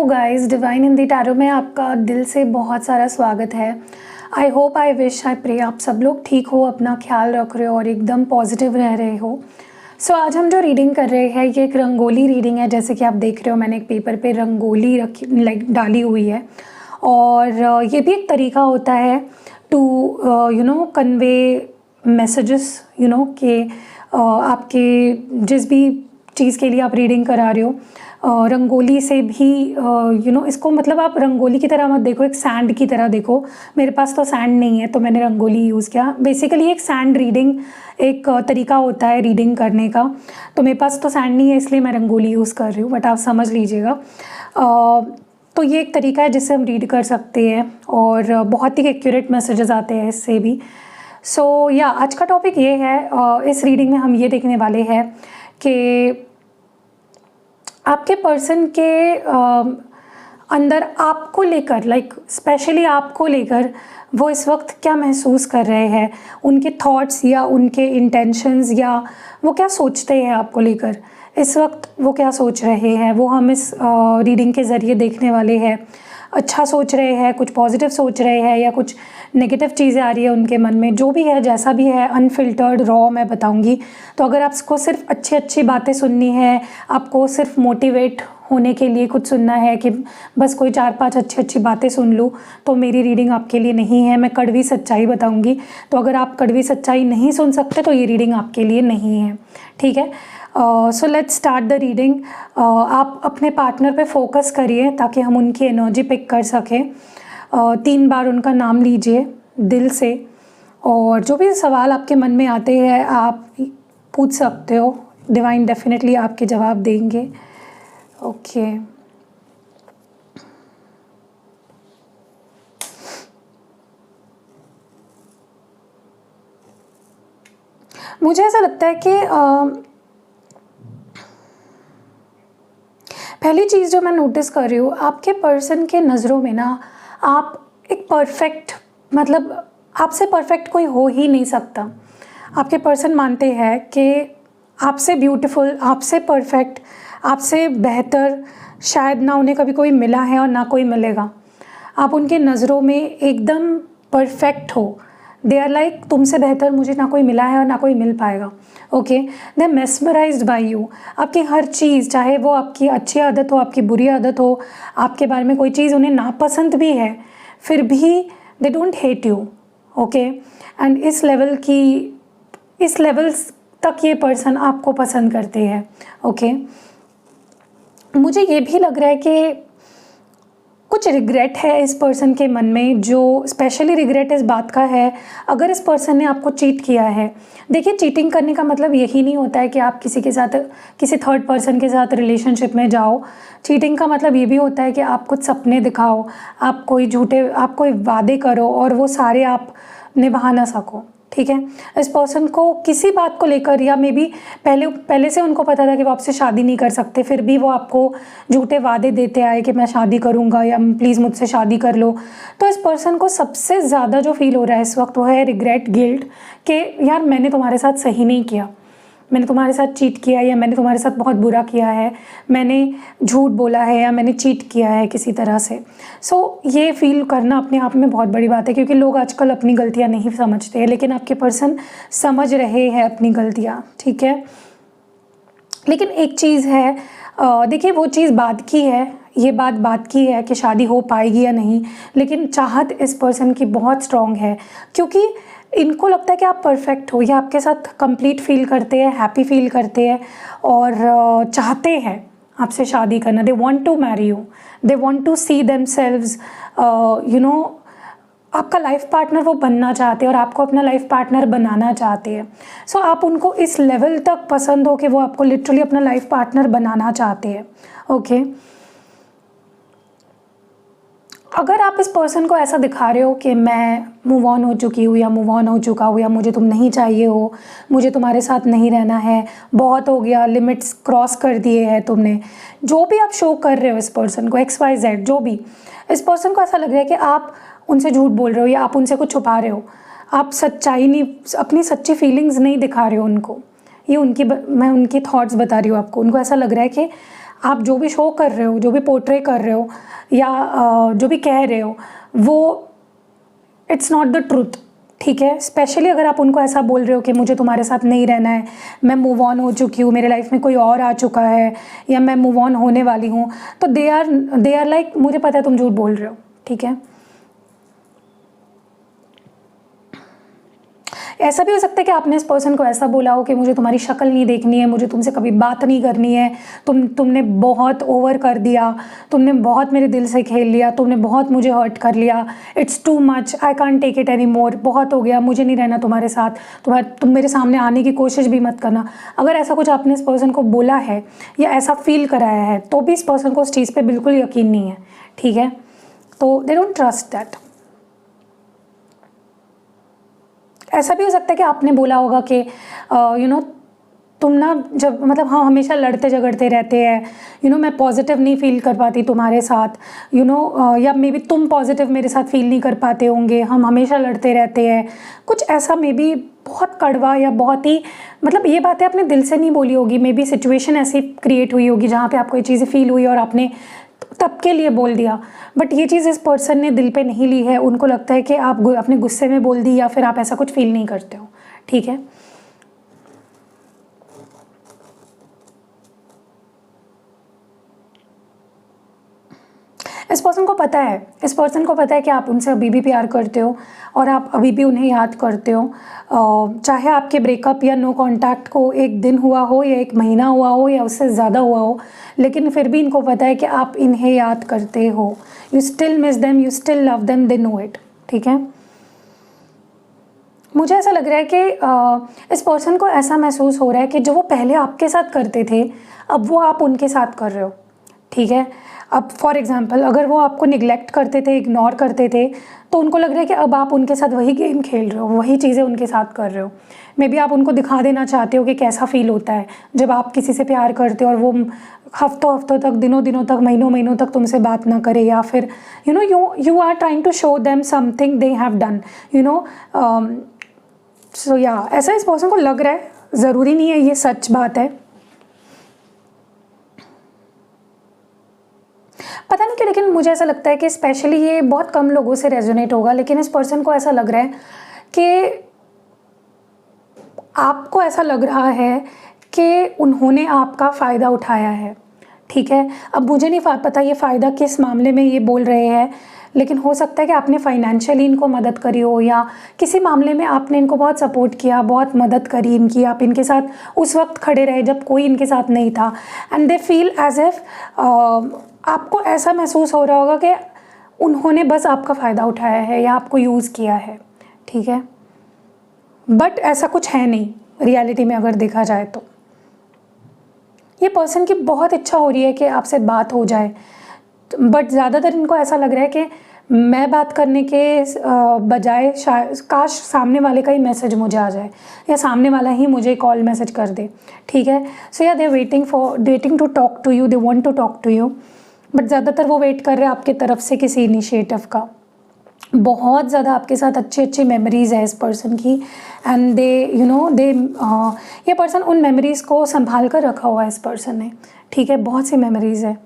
Guys, divine Hindi tarot में आपका दिल से बहुत सारा स्वागत है। I hope, I wish, I pray आप सब लोग ठीक हो, अपना ख्याल रख रहे हो और एकदम पॉजिटिव रह रहे हो। सो आज हम जो रीडिंग कर रहे हैं ये एक रंगोली रीडिंग है। जैसे कि आप देख रहे हो, मैंने एक पेपर पे रंगोली रखी डाली हुई है। और ये भी एक तरीका होता है टू कन्वे मैसेजेस कि आपके जिस भी चीज़ के लिए आप रीडिंग करा रहे हो, रंगोली से भी इसको मतलब आप रंगोली की तरह मत देखो, एक सैंड की तरह देखो। मेरे पास तो सैंड नहीं है तो मैंने रंगोली यूज़ किया। बेसिकली एक सैंड रीडिंग एक तरीका होता है रीडिंग करने का। तो मेरे पास तो सैंड नहीं है इसलिए मैं रंगोली यूज़ कर रही हूँ, बट आप समझ लीजिएगा। तो ये एक तरीका है जिससे हम रीड कर सकते हैं और बहुत ही एक्यूरेट मैसेजेस आते हैं इससे भी। सो या आज का टॉपिक ये है, इस रीडिंग में हम ये देखने वाले हैं कि आपके पर्सन के अंदर आपको लेकर, स्पेशली आपको लेकर वो इस वक्त क्या महसूस कर रहे हैं, उनके थॉट्स या उनके इंटेंशंस या वो क्या सोचते हैं आपको लेकर इस वक्त, वो क्या सोच रहे हैं वो हम इस रीडिंग के ज़रिए देखने वाले हैं। अच्छा सोच रहे हैं, कुछ पॉजिटिव सोच रहे हैं या कुछ नेगेटिव चीज़ें आ रही है उनके मन में, जो भी है जैसा भी है अनफिल्टर्ड रॉ मैं बताऊंगी। तो अगर आपको सिर्फ अच्छी अच्छी बातें सुननी है, आपको सिर्फ मोटिवेट होने के लिए कुछ सुनना है कि बस कोई 4-5 अच्छी अच्छी बातें सुन लूँ, तो मेरी रीडिंग आपके लिए नहीं है। मैं कड़वी सच्चाई बताऊँगी। तो अगर आप कड़वी सच्चाई नहीं सुन सकते तो ये रीडिंग आपके लिए नहीं है, ठीक है। So let's start the reading. आप अपने पार्टनर पे फोकस करिए ताकि हम उनकी एनर्जी पिक कर सकें। 3 बार उनका नाम लीजिए दिल से और जो भी सवाल आपके मन में आते हैं आप पूछ सकते हो। डिवाइन डेफिनेटली आपके जवाब देंगे। ओके मुझे ऐसा लगता है कि पहली चीज़ जो मैं नोटिस कर रही हूँ, आपके पर्सन के नज़रों में ना आप एक परफेक्ट, मतलब आपसे परफेक्ट कोई हो ही नहीं सकता। आपके पर्सन मानते हैं कि आपसे ब्यूटीफुल, आपसे परफेक्ट, आपसे बेहतर शायद ना उन्हें कभी कोई मिला है और ना कोई मिलेगा। आप उनके नज़रों में एकदम परफेक्ट हो। दे आर लाइक तुमसे बेहतर मुझे ना कोई मिला है और ना कोई मिल पाएगा। Okay, they are mesmerised by you. आपकी हर चीज़, चाहे वो आपकी अच्छी आदत हो, आपकी बुरी आदत हो, आपके बारे में कोई चीज़ उन्हें नापसंद भी है, फिर भी they don't hate you. Okay, and इस लेवल तक ये पर्सन आपको पसंद करते हैं। ओके, मुझे ये भी लग रहा है कि कुछ रिग्रेट है इस पर्सन के मन में। जो स्पेशली रिग्रेट इस बात का है, अगर इस पर्सन ने आपको चीट किया है। देखिए, चीटिंग करने का मतलब यही नहीं होता है कि आप किसी के साथ, किसी थर्ड पर्सन के साथ रिलेशनशिप में जाओ। चीटिंग का मतलब ये भी होता है कि आप कुछ सपने दिखाओ, आप कोई वादे करो और वो सारे आप निभा ना सको, ठीक है। इस पर्सन को किसी बात को लेकर, या मे बी पहले से उनको पता था कि वो आपसे शादी नहीं कर सकते, फिर भी वो आपको झूठे वादे देते आए कि मैं शादी करूँगा या प्लीज़ मुझसे शादी कर लो। तो इस पर्सन को सबसे ज़्यादा जो फील हो रहा है इस वक्त वो है रिग्रेट, गिल्ट, कि यार मैंने तुम्हारे साथ सही नहीं किया, मैंने तुम्हारे साथ चीट किया या मैंने तुम्हारे साथ बहुत बुरा किया है, मैंने झूठ बोला है या मैंने चीट किया है किसी तरह से। सो ये फील करना अपने आप में बहुत बड़ी बात है, क्योंकि लोग आजकल अपनी गलतियां नहीं समझते हैं, लेकिन आपके पर्सन समझ रहे हैं अपनी गलतियां, ठीक है। लेकिन एक चीज़ है, देखिए वो चीज़ बात की है, ये बात की है कि शादी हो पाएगी या नहीं, लेकिन चाहत इस पर्सन की बहुत स्ट्रॉन्ग है, क्योंकि इनको लगता है कि आप परफेक्ट हो, या आपके साथ कंप्लीट फील करते हैं, हैप्पी फील करते हैं और चाहते हैं आपसे शादी करना। They want to marry you, they want to see themselves, आपका लाइफ पार्टनर वो बनना चाहते हैं और आपको अपना लाइफ पार्टनर बनाना चाहते हैं। सो आप उनको इस लेवल तक पसंद हो कि वो आपको लिटरली अपना लाइफ पार्टनर बनाना चाहते हैं। ओके, अगर आप इस पर्सन को ऐसा दिखा रहे हो कि मैं मूव ऑन हो चुकी हूँ या मूव ऑन हो चुका हूँ, या मुझे तुम नहीं चाहिए हो, मुझे तुम्हारे साथ नहीं रहना है, बहुत हो गया, लिमिट्स क्रॉस कर दिए हैं तुमने, जो भी आप शो कर रहे हो इस पर्सन को, XYZ जो भी, इस पर्सन को ऐसा लग रहा है कि आप उनसे झूठ बोल रहे हो या आप उनसे कुछ छुपा रहे हो, आप सच्चाई नहीं, अपनी सच्ची फीलिंग्स नहीं दिखा रहे हो उनको। ये मैं उनकी थॉट्स बता रही हूँ आपको। उनको ऐसा लग रहा है कि आप जो भी शो कर रहे हो, जो भी पोर्ट्रे कर रहे हो या जो भी कह रहे हो, वो इट्स नॉट द ट्रूथ, ठीक है। स्पेशली अगर आप उनको ऐसा बोल रहे हो कि मुझे तुम्हारे साथ नहीं रहना है, मैं मूव ऑन हो चुकी हूँ, मेरे लाइफ में कोई और आ चुका है, या मैं मूव ऑन होने वाली हूँ, तो दे आर लाइक मुझे पता है तुम झूठ बोल रहे हो, ठीक है। ऐसा भी हो सकता है कि आपने इस पर्सन को ऐसा बोला हो कि मुझे तुम्हारी शक्ल नहीं देखनी है, मुझे तुमसे कभी बात नहीं करनी है, तुमने बहुत ओवर कर दिया, तुमने बहुत मेरे दिल से खेल लिया, तुमने बहुत मुझे हर्ट कर लिया, it's too much, I can't take it any more, बहुत हो गया, मुझे नहीं रहना तुम्हारे साथ, तुम मेरे सामने आने की कोशिश भी मत करना। अगर ऐसा कुछ आपने इस पर्सन को बोला है या ऐसा फील कराया है, तो भी इस पर्सन को उस चीज़ पर बिल्कुल यकीन नहीं है, ठीक है। तो दे डोंट ट्रस्ट दैट। ऐसा भी हो सकता है कि आपने बोला होगा कि तुम ना जब मतलब हाँ हमेशा लड़ते झगड़ते रहते हैं, मैं पॉजिटिव नहीं फील कर पाती तुम्हारे साथ, या मे बी तुम पॉजिटिव मेरे साथ फील नहीं कर पाते होंगे, हम हमेशा लड़ते रहते हैं, कुछ ऐसा मे बी बहुत कड़वा या बहुत ही मतलब ये बातें आपने दिल से नहीं बोली होगी, मे बी सिचुएशन ऐसी क्रिएट हुई होगी जहाँ पे आपको ये चीज़ें फील हुई और आपने तब के लिए बोल दिया, बट ये चीज़ इस पर्सन ने दिल पे नहीं ली है। उनको लगता है कि आप अपने गुस्से में बोल दी या फिर आप ऐसा कुछ फील नहीं करते हो, ठीक है। इस पर्सन को पता है कि आप उनसे अभी भी प्यार करते हो और आप अभी भी उन्हें याद करते हो, चाहे आपके ब्रेकअप या नो कांटेक्ट को एक दिन हुआ हो या एक महीना हुआ हो या उससे ज़्यादा हुआ हो, लेकिन फिर भी इनको पता है कि आप इन्हें याद करते हो। You still miss them, you still love them, they know it, ठीक है। मुझे ऐसा लग रहा है कि इस पर्सन को ऐसा महसूस हो रहा है कि जो वो पहले आपके साथ करते थे, अब वो आप उनके साथ कर रहे हो, ठीक है। अब फॉर एग्जांपल अगर वो आपको निगलेक्ट करते थे, इग्नोर करते थे, तो उनको लग रहा है कि अब आप उनके साथ वही गेम खेल रहे हो, वही चीज़ें उनके साथ कर रहे हो। मे बी आप उनको दिखा देना चाहते हो कि कैसा फील होता है जब आप किसी से प्यार करते हो और वो हफ्तों तक, दिनों तक, महीनों तक तुमसे बात ना करे, या फिर you are trying to show them something they have done, so या ऐसा इस पर्सन को लग रहा है। ज़रूरी नहीं है ये सच बात है, पता नहीं क्यों, लेकिन मुझे ऐसा लगता है कि स्पेशली ये बहुत कम लोगों से रेजोनेट होगा, लेकिन इस पर्सन को ऐसा लग रहा है कि आपको ऐसा लग रहा है कि उन्होंने आपका फ़ायदा उठाया है, ठीक है। अब मुझे नहीं पता ये फ़ायदा किस मामले में ये बोल रहे हैं, लेकिन हो सकता है कि आपने फाइनेंशियली इनको मदद करी हो या किसी मामले में आपने इनको बहुत सपोर्ट किया, बहुत मदद करी इनकी, आप इनके साथ उस वक्त खड़े रहे जब कोई इनके साथ नहीं था, and they feel as if आपको ऐसा महसूस हो रहा होगा कि उन्होंने बस आपका फ़ायदा उठाया है या आपको यूज़ किया है, ठीक है। बट ऐसा कुछ है नहीं रियलिटी में अगर देखा जाए तो। ये पर्सन की बहुत इच्छा हो रही है कि आपसे बात हो जाए, बट ज़्यादातर इनको ऐसा लग रहा है कि मैं बात करने के बजाय काश सामने वाले का ही मैसेज मुझे आ जाए या सामने वाला ही मुझे कॉल मैसेज कर दे, ठीक है। सो या they waiting to talk to you, they want to talk to you, but ज़्यादातर वो वेट कर रहे हैं आपके तरफ से किसी इनिशिएटिव का। बहुत ज़्यादा आपके साथ अच्छी मेमोरीज़ है इस पर्सन की, एंड दे ये पर्सन उन मेमोरीज़ को संभाल कर रखा हुआ है इस पर्सन ने, ठीक है। बहुत सी मेमोरीज़ है।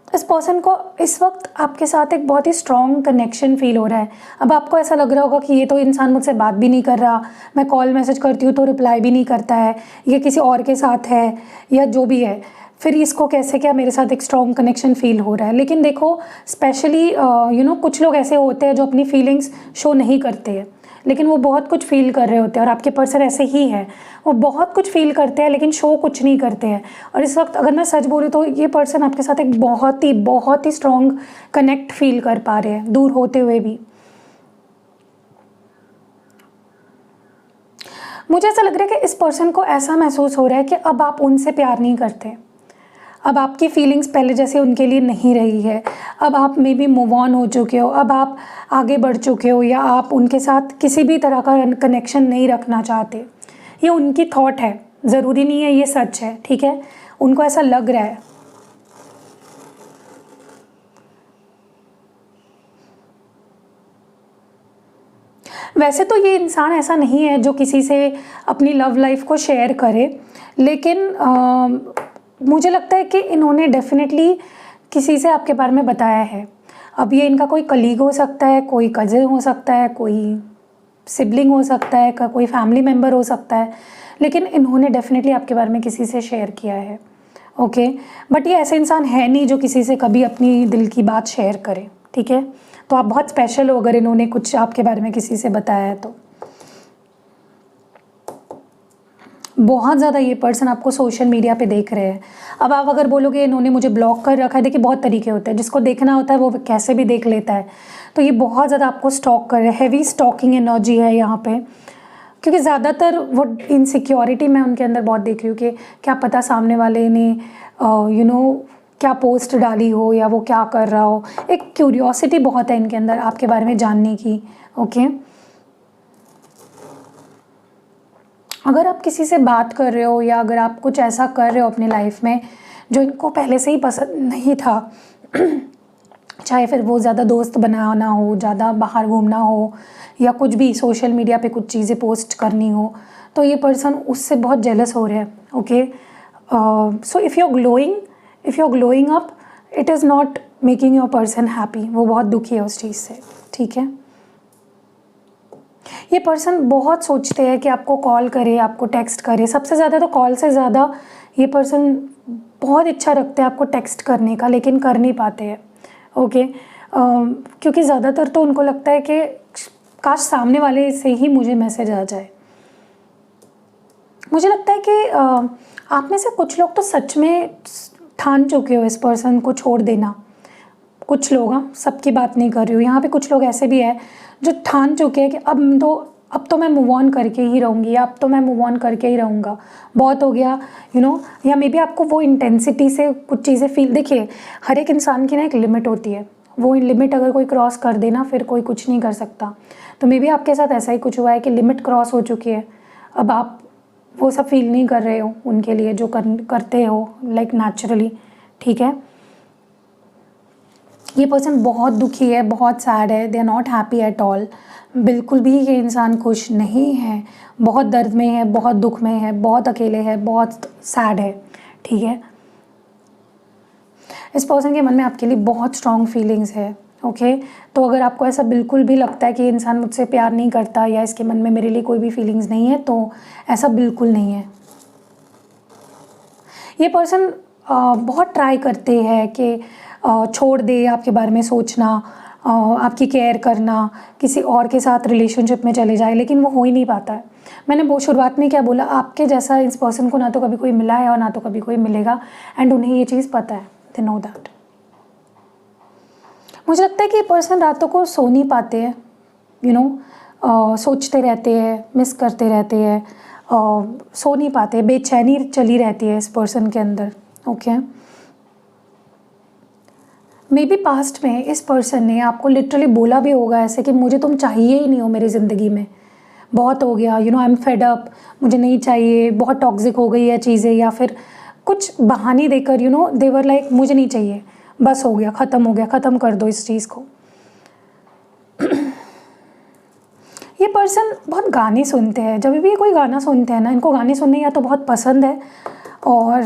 इस पर्सन को इस वक्त आपके साथ एक बहुत ही स्ट्रॉन्ग कनेक्शन फील हो रहा है। अब आपको ऐसा लग रहा होगा कि ये तो इंसान मुझसे बात भी नहीं कर रहा, मैं कॉल मैसेज करती हूँ तो रिप्लाई भी नहीं करता है, ये किसी और के साथ है या जो भी है, फिर इसको कैसे क्या मेरे साथ एक स्ट्रॉन्ग कनेक्शन फील हो रहा है। लेकिन देखो स्पेशली कुछ लोग ऐसे होते हैं जो अपनी फीलिंग्स शो नहीं करते हैं, लेकिन वो बहुत कुछ फील कर रहे होते हैं, और आपके पर्सन ऐसे ही है, वो बहुत कुछ फील करते हैं लेकिन शो कुछ नहीं करते हैं। और इस वक्त अगर मैं सच बोलूँ तो ये पर्सन आपके साथ एक बहुत ही स्ट्रॉन्ग कनेक्ट फील कर पा रहे हैं दूर होते हुए भी। मुझे ऐसा लग रहा है कि इस पर्सन को ऐसा महसूस हो रहा है कि अब आप उनसे प्यार नहीं करते, अब आपकी फीलिंग्स पहले जैसे उनके लिए नहीं रही है, अब आप मे बी मूव ऑन हो चुके हो, अब आप आगे बढ़ चुके हो, या आप उनके साथ किसी भी तरह का कनेक्शन नहीं रखना चाहते। ये उनकी थॉट है, ज़रूरी नहीं है ये सच है, ठीक है। उनको ऐसा लग रहा है। वैसे तो ये इंसान ऐसा नहीं है जो किसी से अपनी लव लाइफ को शेयर करे, लेकिन मुझे लगता है कि इन्होंने डेफिनेटली किसी से आपके बारे में बताया है। अब ये इनका कोई कलीग हो सकता है, कोई कज़न हो सकता है, कोई सिबलिंग हो सकता है, कोई फैमिली मेम्बर हो सकता है, लेकिन इन्होंने डेफिनेटली आपके बारे में किसी से शेयर किया है। ओके, बट ये ऐसे इंसान है नहीं जो किसी से कभी अपनी दिल की बात शेयर करे, ठीक है। तो आप बहुत स्पेशल हो अगर इन्होंने कुछ आपके बारे में किसी से बताया है तो। बहुत ज़्यादा ये पर्सन आपको सोशल मीडिया पे देख रहे हैं। अब आप अगर बोलोगे इन्होंने मुझे ब्लॉक कर रखा है, देखिए बहुत तरीके होते हैं, जिसको देखना होता है वो कैसे भी देख लेता है। तो ये बहुत ज़्यादा आपको स्टॉक कर रहे हैं, हैवी स्टॉकिंग एनर्जी है यहाँ पे, क्योंकि ज़्यादातर वो इनसिक्योरिटी मैं उनके अंदर बहुत देख रही हूँ कि क्या पता सामने वाले ने क्या पोस्ट डाली हो या वो क्या कर रहा हो। एक क्यूरियोसिटी बहुत है इनके अंदर आपके बारे में जानने की। ओके, अगर आप किसी से बात कर रहे हो या अगर आप कुछ ऐसा कर रहे हो अपनी लाइफ में जो इनको पहले से ही पसंद नहीं था, चाहे फिर वो ज़्यादा दोस्त बनाना हो, ज़्यादा बाहर घूमना हो, या कुछ भी सोशल मीडिया पे कुछ चीज़ें पोस्ट करनी हो, तो ये पर्सन उससे बहुत जेलस हो रहे हैं। Okay, so if you are glowing up, it is not making your person happy. वो बहुत दुखी है उस चीज़ से, ठीक है। ये पर्सन बहुत सोचते हैं कि आपको कॉल करे, आपको टेक्स्ट करे। सबसे ज़्यादा तो कॉल से ज़्यादा ये पर्सन बहुत इच्छा रखते हैं आपको टेक्स्ट करने का, लेकिन कर नहीं पाते हैं। ओके, क्योंकि ज़्यादातर तो उनको लगता है कि काश सामने वाले से ही मुझे मैसेज आ जाए। मुझे लगता है कि आप में से कुछ लोग तो सच में ठान चुके हो इस पर्सन को छोड़ देना। कुछ लोग, हाँ, सबकी बात नहीं कर रही हूँ, यहाँ पे कुछ लोग ऐसे भी हैं जो ठान चुके हैं कि अब तो मैं मूव ऑन करके ही रहूँगी, या अब तो मैं मूव ऑन करके ही रहूँगा, बहुत हो गया, या मे बी आपको वो इंटेंसिटी से कुछ चीज़ें फील। देखिए, हर एक इंसान की ना एक लिमिट होती है, वो लिमिट अगर कोई क्रॉस कर देना फिर कोई कुछ नहीं कर सकता। तो मे बी आपके साथ ऐसा ही कुछ हुआ है कि लिमिट क्रॉस हो चुकी है, अब आप वो सब फील नहीं कर रहे हो उनके लिए जो करते हो लाइक नेचुरली, ठीक है। ये पर्सन बहुत दुखी है, बहुत सैड है, they are not happy at all. बिल्कुल भी ये इंसान खुश नहीं है, बहुत दर्द में है, बहुत दुख में है, बहुत अकेले है, बहुत सैड है, ठीक है। इस पर्सन के मन में आपके लिए बहुत स्ट्रॉन्ग फीलिंग्स है। ओके, तो अगर आपको ऐसा बिल्कुल भी लगता है कि इंसान मुझसे प्यार नहीं करता या इसके मन में मेरे लिए कोई भी फीलिंग्स नहीं है, तो ऐसा बिल्कुल नहीं है। ये पर्सन बहुत ट्राई करते हैं कि छोड़ दे आपके बारे में सोचना, आपकी केयर करना, किसी और के साथ रिलेशनशिप में चले जाए, लेकिन वो हो ही नहीं पाता है। मैंने वो शुरुआत में क्या बोला, आपके जैसा इस पर्सन को ना तो कभी कोई मिला है और ना तो कभी कोई मिलेगा, एंड उन्हें ये चीज़ पता है, दे नो दैट। मुझे लगता है कि ये पर्सन रातों को सो नहीं पाते हैं, सोचते रहते हैं, मिस करते रहते हैं, सो नहीं पाते, बेचैनी चली रहती है इस पर्सन के अंदर। ओके, मे बी पास्ट में इस पर्सन ने आपको लिटरली बोला भी होगा ऐसे कि मुझे तुम चाहिए ही नहीं हो मेरी ज़िंदगी में, बहुत हो गया, आई एम फेड अप, मुझे नहीं चाहिए, बहुत टॉक्सिक हो गई है चीज़ें, या फिर कुछ बहाने देकर दे वर लाइक मुझे नहीं चाहिए, बस हो गया, ख़त्म हो गया, ख़त्म कर दो इस चीज़ को। ये पर्सन बहुत गाने सुनते हैं, जब भी कोई गाना सुनते हैं ना, इनको गाने सुनने या तो बहुत पसंद है, और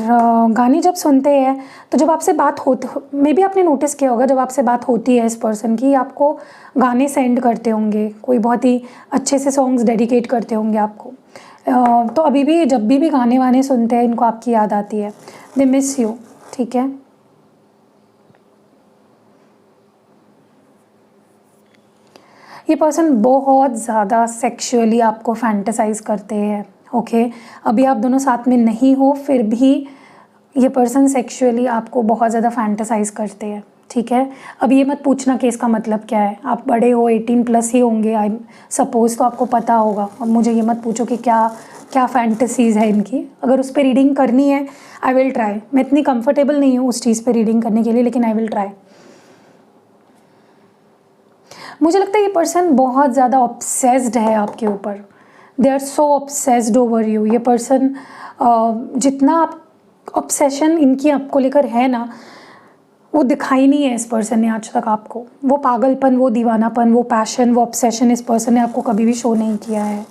गाने जब सुनते हैं तो जब आपसे बात होती, मे बी आपने नोटिस किया होगा, जब आपसे बात होती है इस पर्सन की, आपको गाने सेंड करते होंगे, कोई बहुत ही अच्छे से सॉन्ग्स डेडिकेट करते होंगे आपको। तो अभी भी जब भी गाने वाने सुनते हैं इनको आपकी याद आती है, दे मिस यू, ठीक है। ये पर्सन बहुत ज़्यादा सेक्सुअली आपको फैंटेसाइज करते हैं। ओके, अभी आप दोनों साथ में नहीं हो, फिर भी ये पर्सन सेक्सुअली आपको बहुत ज़्यादा फैंटेसाइज करते हैं, ठीक है। अब ये मत पूछना कि इसका मतलब क्या है, आप बड़े हो, 18+ ही होंगे आई सपोज़, तो आपको पता होगा। अब मुझे ये मत पूछो कि क्या क्या फैंटेसीज़ है इनकी। अगर उस पर रीडिंग करनी है, आई विल ट्राई। मैं इतनी कंफर्टेबल नहीं हूँ उस चीज़ पर रीडिंग करने के लिए, लेकिन आई विल ट्राई। मुझे लगता है ये पर्सन बहुत ज़्यादा ऑब्सेस्ड है आपके ऊपर, they are so obsessed over you. ये पर्सन जितना आप ऑब्सेशन इनकी आपको लेकर है ना, वो दिखाई नहीं है इस पर्सन ने आज तक आपको। वो पागलपन, वो दीवानापन, वो पैशन, वो ऑब्सेशन इस पर्सन ने आपको कभी भी शो नहीं किया है।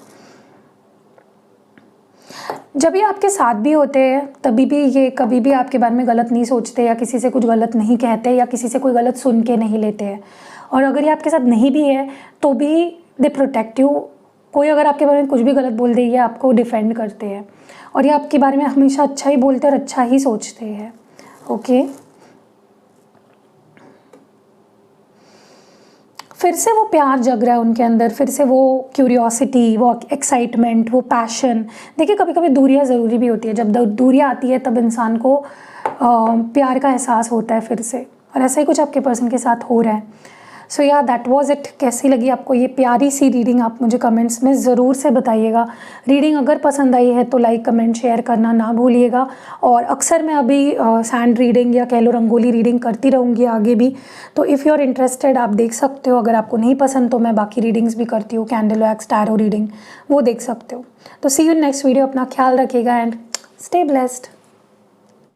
जब ये आपके साथ भी होते हैं तभी भी ये कभी भी आपके बारे में गलत नहीं सोचते या किसी से कुछ गलत नहीं कहते या किसी से कोई गलत सुन के नहीं लेते हैं। और अगर ये आपके साथ नहीं भी है तो भी दे प्रोटेक्ट यू। कोई अगर आपके बारे में कुछ भी गलत बोल दे, ये आपको डिफेंड करते हैं और ये आपके बारे में हमेशा अच्छा ही बोलते हैं और अच्छा ही सोचते हैं। ओके, फिर से वो प्यार जग रहा है उनके अंदर, फिर से वो क्यूरियोसिटी, वो एक्साइटमेंट, वो पैशन। देखिए कभी कभी दूरियां ज़रूरी भी होती है, जब दूरियां आती है तब इंसान को प्यार का एहसास होता है फिर से, और ऐसा ही कुछ आपके पर्सन के साथ हो रहा है। सो या दैट वाज इट। कैसी लगी आपको ये प्यारी सी रीडिंग, आप मुझे कमेंट्स में ज़रूर से बताइएगा। रीडिंग अगर पसंद आई है तो लाइक कमेंट शेयर करना ना भूलिएगा। और अक्सर मैं अभी सैंड रीडिंग या कह लो रंगोली रीडिंग करती रहूँगी आगे भी, तो इफ़ यू आर इंटरेस्टेड आप देख सकते हो। अगर आपको नहीं पसंद तो मैं बाकी रीडिंग्स भी करती हूँ, कैंडल वैक्स, टैरो रीडिंग, वो देख सकते हो। तो सी यू नेक्स्ट वीडियो। अपना ख्याल रखिएगा एंड स्टे ब्लेस्ड।